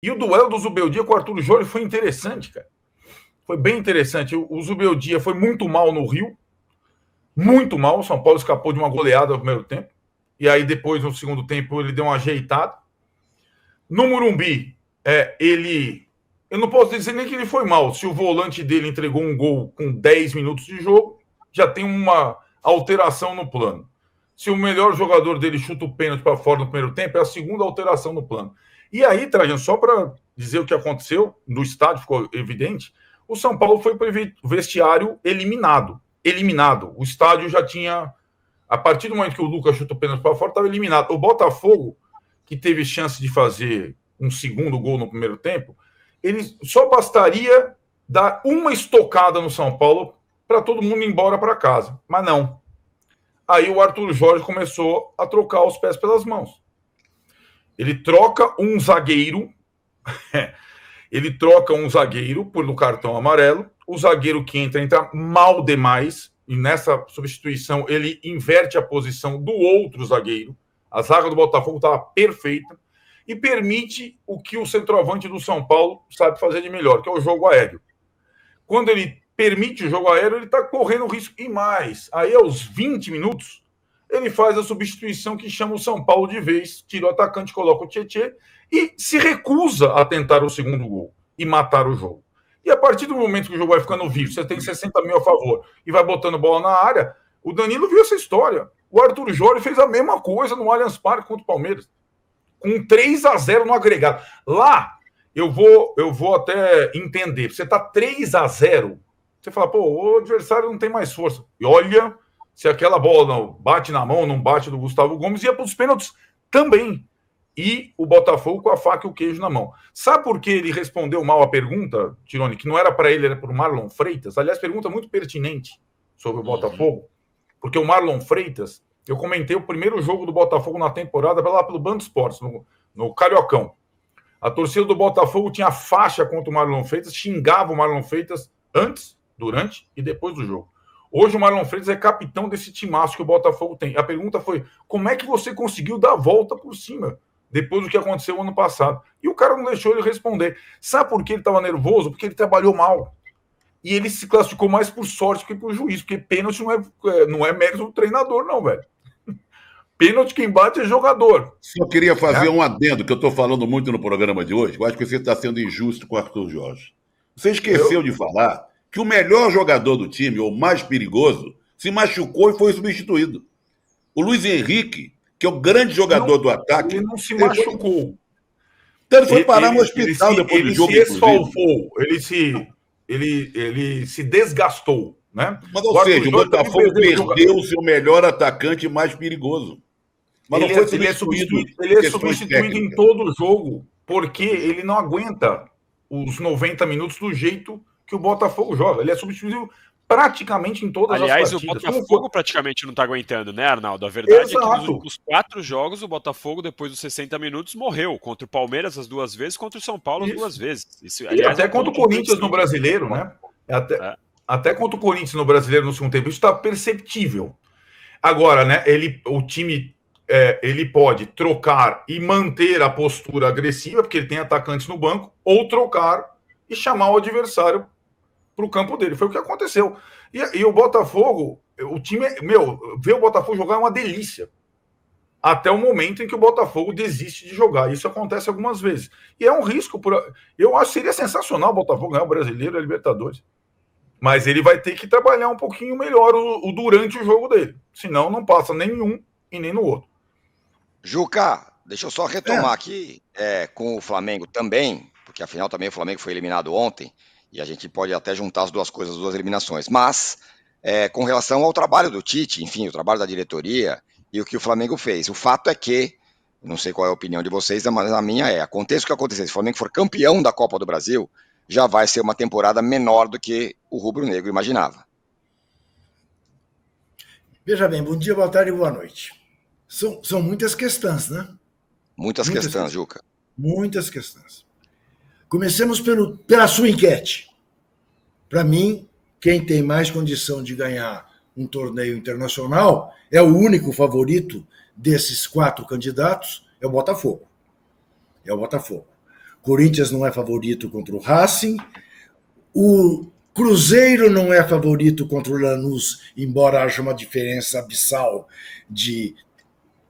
E o duelo do Zubeldia com o Arthur Jorge foi interessante, cara. Foi bem interessante. O Zubeldia foi muito mal no Rio. Muito mal. O São Paulo escapou de uma goleada no primeiro tempo. E aí, depois, no segundo tempo, ele deu uma ajeitada. No Morumbi, eu não posso dizer nem que ele foi mal. Se o volante dele entregou um gol com 10 minutos de jogo, já tem uma alteração no plano. Se o melhor jogador dele chuta o pênalti para fora no primeiro tempo, é a segunda alteração no plano. E aí, Trajano, só para dizer o que aconteceu, no estádio ficou evidente, o São Paulo foi para o vestiário eliminado. Eliminado. O estádio já tinha... A partir do momento que o Lucas chuta o pênalti para fora, estava eliminado. O Botafogo, que teve chance de fazer um segundo gol no primeiro tempo, ele só bastaria dar uma estocada no São Paulo para todo mundo ir embora para casa. Mas não. Aí o Arthur Jorge começou a trocar os pés pelas mãos. Ele troca um zagueiro, ele troca um zagueiro por no cartão amarelo. O zagueiro que entra mal demais, e nessa substituição ele inverte a posição do outro zagueiro. A zaga do Botafogo estava perfeita e permite o que o centroavante do São Paulo sabe fazer de melhor, que é o jogo aéreo. Quando ele permite o jogo aéreo, ele está correndo risco. E mais, aí aos 20 minutos, ele faz a substituição que chama o São Paulo de vez, tira o atacante, coloca o Tietê e se recusa a tentar o segundo gol e matar o jogo. E a partir do momento que o jogo vai ficando vivo, você tem 60 mil a favor e vai botando bola na área, o Danilo viu essa história. O Arthur Jorge fez a mesma coisa no Allianz Parque contra o Palmeiras, com 3-0 no agregado. Lá, eu vou até entender. Você está 3-0, você fala, pô, o adversário não tem mais força. E olha, se aquela bola não bate na mão, não bate do Gustavo Gomes, ia para os pênaltis também. E o Botafogo com a faca e o queijo na mão. Sabe por que ele respondeu mal a pergunta, Tironi, que não era para ele, era para o Marlon Freitas? Aliás, pergunta muito pertinente sobre o Botafogo, porque o Marlon Freitas, eu comentei o primeiro jogo do Botafogo na temporada lá pelo Band Esportes, no Cariocão. A torcida do Botafogo tinha faixa contra o Marlon Freitas, xingava o Marlon Freitas antes, durante e depois do jogo. Hoje o Marlon Freitas é capitão desse timaço que o Botafogo tem. A pergunta foi, como é que você conseguiu dar a volta por cima depois do que aconteceu ano passado? E o cara não deixou ele responder. Sabe por que ele estava nervoso? Porque ele trabalhou mal. E ele se classificou mais por sorte que por juiz, porque pênalti não é mérito do treinador, não, velho. Pênalti quem bate é jogador. Só queria fazer um adendo, que eu estou falando muito no programa de hoje. Eu acho que você está sendo injusto com o Arthur Jorge. Você esqueceu de falar que o melhor jogador do time, ou mais perigoso, se machucou e foi substituído. O Luiz Henrique, que é o grande jogador do ataque... Ele não se machucou. Então ele foi parar no hospital depois do jogo. Ele se esfalfou, ele se desgastou, né? Mas, ou seja, o Botafogo perdeu o seu melhor atacante mais perigoso. Mas ele é substituído em todo jogo, porque ele não aguenta os 90 minutos do jeito que o Botafogo joga. Ele é substituído praticamente em todas as partidas. Aliás, o Botafogo praticamente não está aguentando, né, Arnaldo? A verdade é que nos últimos 4 jogos, o Botafogo, depois dos 60 minutos, morreu. Contra o Palmeiras as 2 vezes, contra o São Paulo as 2 vezes. Isso, aliás, até contra o Corinthians no Brasileiro, né? Até contra o Corinthians no Brasileiro no segundo tempo. Isso está perceptível. Agora, né, o time... ele pode trocar e manter a postura agressiva, porque ele tem atacantes no banco, ou trocar e chamar o adversário para o campo dele. Foi o que aconteceu. E o Botafogo, o time, ver o Botafogo jogar é uma delícia. Até o momento em que o Botafogo desiste de jogar. Isso acontece algumas vezes. E é um risco. Eu acho que seria sensacional o Botafogo ganhar o Brasileiro e a Libertadores. Mas ele vai ter que trabalhar um pouquinho melhor durante o jogo dele. Senão não passa nem em um e nem no outro. Juca, deixa eu só retomar aqui com o Flamengo também, porque afinal também o Flamengo foi eliminado ontem, e a gente pode até juntar as duas coisas, as duas eliminações, mas com relação ao trabalho do Tite, enfim, o trabalho da diretoria e o que o Flamengo fez. O fato é que, não sei qual é a opinião de vocês, mas a minha aconteça o que acontecer, se o Flamengo for campeão da Copa do Brasil, já vai ser uma temporada menor do que o rubro-negro imaginava. Veja bem, bom dia, boa tarde e boa noite. São muitas questões, né? Muitas questões, Juca. Muitas questões. Comecemos pela sua enquete. Para mim, quem tem mais condição de ganhar um torneio internacional é o único favorito desses 4 candidatos, é o Botafogo. É o Botafogo. Corinthians não é favorito contra o Racing, o Cruzeiro não é favorito contra o Lanús, embora haja uma diferença abissal de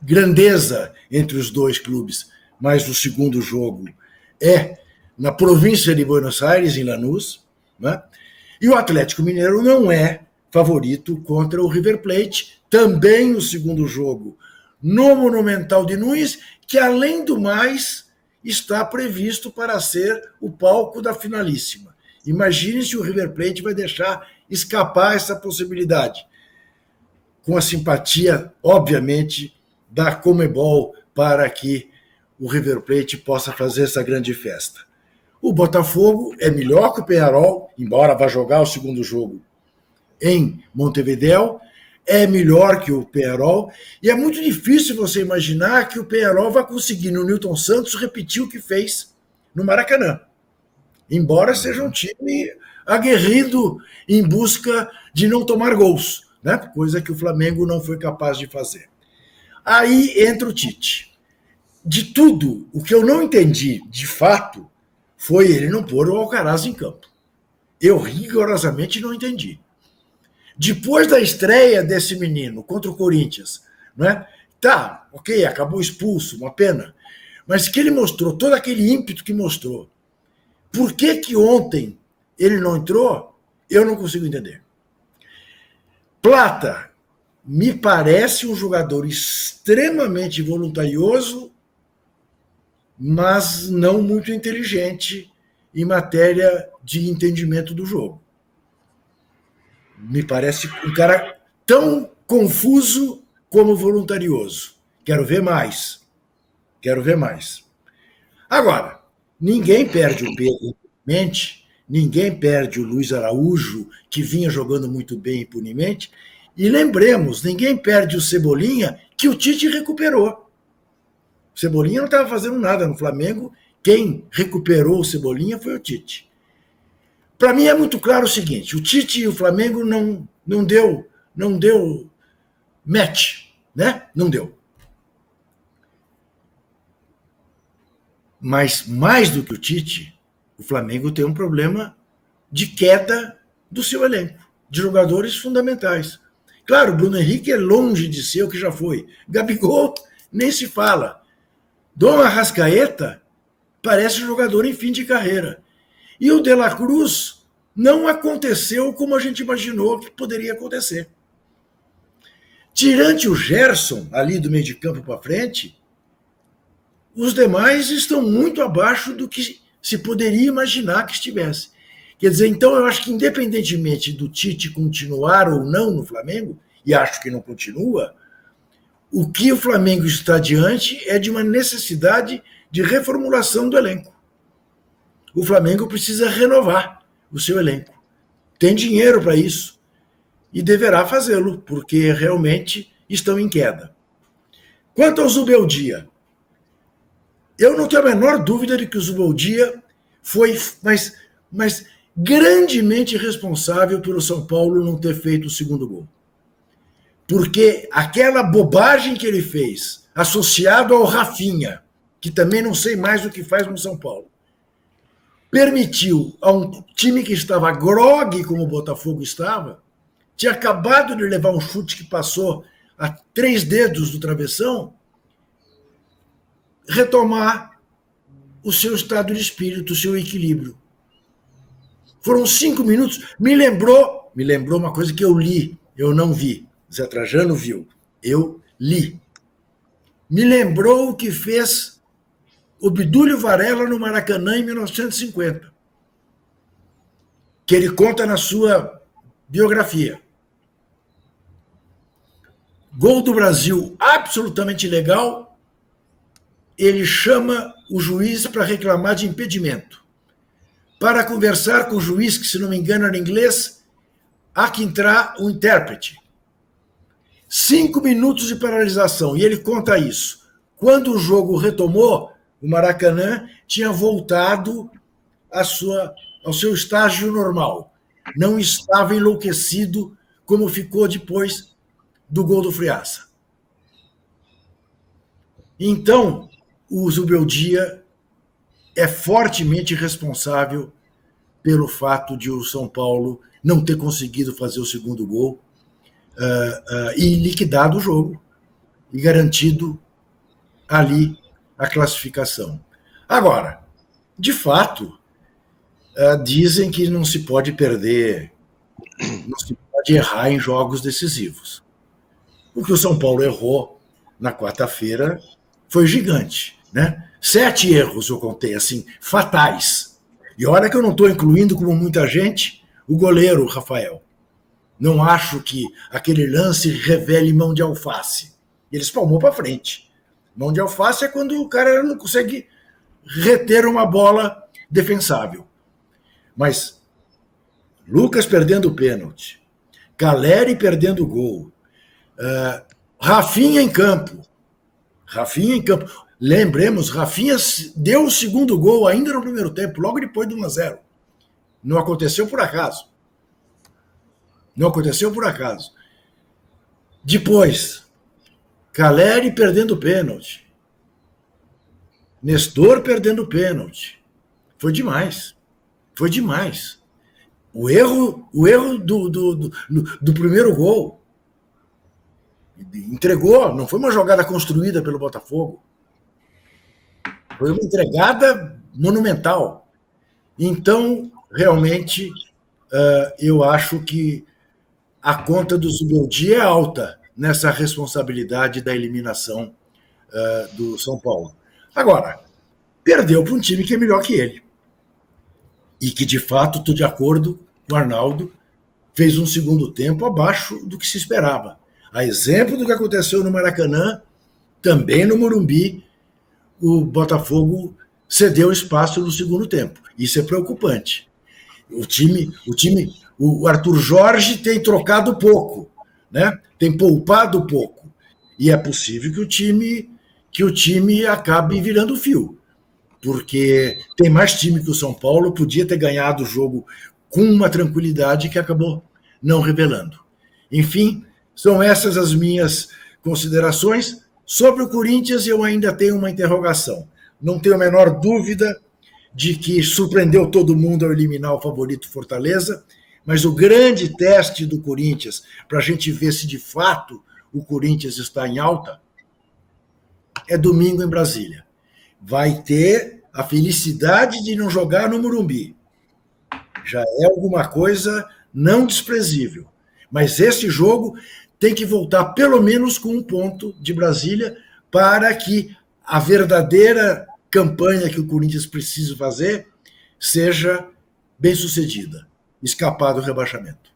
grandeza entre os dois clubes, mas o segundo jogo é na província de Buenos Aires, em Lanús, né? E o Atlético Mineiro não é favorito contra o River Plate, também o segundo jogo no Monumental de Nunes, que além do mais está previsto para ser o palco da finalíssima. Imagine se o River Plate vai deixar escapar essa possibilidade, com a simpatia, obviamente, da Conmebol para que o River Plate possa fazer essa grande festa. O Botafogo é melhor que o Peñarol, embora vá jogar o segundo jogo em Montevidéu, é melhor que o Peñarol, e é muito difícil você imaginar que o Peñarol vai conseguir no Newton Santos repetir o que fez no Maracanã, embora seja um time aguerrido em busca de não tomar gols, né? Coisa que o Flamengo não foi capaz de fazer. Aí entra o Tite. De tudo, o que eu não entendi, de fato, foi ele não pôr o Alcaraz em campo. Eu rigorosamente não entendi. Depois da estreia desse menino contra o Corinthians, né? Tá, ok, acabou expulso, uma pena. Mas que ele mostrou, todo aquele ímpeto que mostrou. Por que ontem ele não entrou? Eu não consigo entender. Plata me parece um jogador extremamente voluntarioso, mas não muito inteligente em matéria de entendimento do jogo. Me parece um cara tão confuso como voluntarioso. Quero ver mais. Quero ver mais. Agora, ninguém perde o Pedro impunemente, ninguém perde o Luiz Araújo, que vinha jogando muito bem impunemente, e lembremos, ninguém perde o Cebolinha, que o Tite recuperou. O Cebolinha não estava fazendo nada no Flamengo, quem recuperou o Cebolinha foi o Tite. Para mim é muito claro o seguinte, o Tite e o Flamengo não deu match, né? Não deu. Mas mais do que o Tite, o Flamengo tem um problema de queda do seu elenco, de jogadores fundamentais. Claro, o Bruno Henrique é longe de ser o que já foi. Gabigol nem se fala. Dom Arrascaeta parece um jogador em fim de carreira. E o De La Cruz não aconteceu como a gente imaginou que poderia acontecer. Tirante o Gerson, ali do meio de campo para frente, os demais estão muito abaixo do que se poderia imaginar que estivesse. Quer dizer, então eu acho que independentemente do Tite continuar ou não no Flamengo, e acho que não continua, o que o Flamengo está diante é de uma necessidade de reformulação do elenco. O Flamengo precisa renovar o seu elenco. Tem dinheiro para isso e deverá fazê-lo, porque realmente estão em queda. Quanto ao Zubeldia, eu não tenho a menor dúvida de que o Zubeldia foi mas grandemente responsável pelo São Paulo não ter feito o segundo gol. Porque aquela bobagem que ele fez, associado ao Rafinha, que também não sei mais o que faz no São Paulo, permitiu a um time que estava grogue, como o Botafogo estava, tinha acabado de levar um chute que passou a 3 dedos do travessão, retomar o seu estado de espírito, o seu equilíbrio. Foram 5 minutos. Me lembrou uma coisa que eu li, eu não vi. Zé Trajano viu, eu li. Me lembrou o que fez Obdúlio Varela no Maracanã em 1950, que ele conta na sua biografia. Gol do Brasil absolutamente legal, ele chama o juiz para reclamar de impedimento. Para conversar com o juiz, que se não me engano era inglês, há que entrar um intérprete. 5 minutos de paralisação, e ele conta isso. Quando o jogo retomou, o Maracanã tinha voltado ao seu estágio normal. Não estava enlouquecido como ficou depois do gol do Friaça. Então, o Zubeldia é fortemente responsável pelo fato de o São Paulo não ter conseguido fazer o segundo gol e liquidado o jogo e garantido ali a classificação. Agora, de fato, dizem que não se pode perder, não se pode errar em jogos decisivos. O que o São Paulo errou na quarta-feira foi gigante, né? 7 erros eu contei, assim, fatais. E olha que eu não estou incluindo, como muita gente, o goleiro Rafael. Não acho que aquele lance revele mão de alface. Ele espalmou para frente. Mão de alface é quando o cara não consegue reter uma bola defensável. Mas Lucas perdendo o pênalti, Caleri perdendo o gol, Rafinha em campo. Lembremos, Rafinha deu o segundo gol ainda no primeiro tempo, logo depois do 1-0. Não aconteceu por acaso. Depois, Caleri perdendo o pênalti. Nestor perdendo o pênalti. Foi demais. O erro do primeiro gol. Entregou, não foi uma jogada construída pelo Botafogo. Foi uma entregada monumental. Então, realmente, eu acho que a conta do Zubeldia é alta nessa responsabilidade da eliminação do São Paulo. Agora, perdeu para um time que é melhor que ele. E que, de fato, estou de acordo com o Arnaldo, fez um segundo tempo abaixo do que se esperava. A exemplo do que aconteceu no Maracanã, também no Morumbi, o Botafogo cedeu espaço no segundo tempo. Isso é preocupante. O Arthur Jorge tem trocado pouco, né? Tem poupado pouco. E é possível que o time acabe virando fio. Porque tem mais time que o São Paulo, podia ter ganhado o jogo com uma tranquilidade que acabou não revelando. Enfim, são essas as minhas considerações. Sobre o Corinthians, eu ainda tenho uma interrogação. Não tenho a menor dúvida de que surpreendeu todo mundo ao eliminar o favorito Fortaleza, mas o grande teste do Corinthians, para a gente ver se de fato o Corinthians está em alta, é domingo em Brasília. Vai ter a felicidade de não jogar no Morumbi. Já é alguma coisa não desprezível. Mas esse jogo tem que voltar pelo menos com 1 ponto de Brasília para que a verdadeira campanha que o Corinthians precisa fazer seja bem sucedida, escapar do rebaixamento.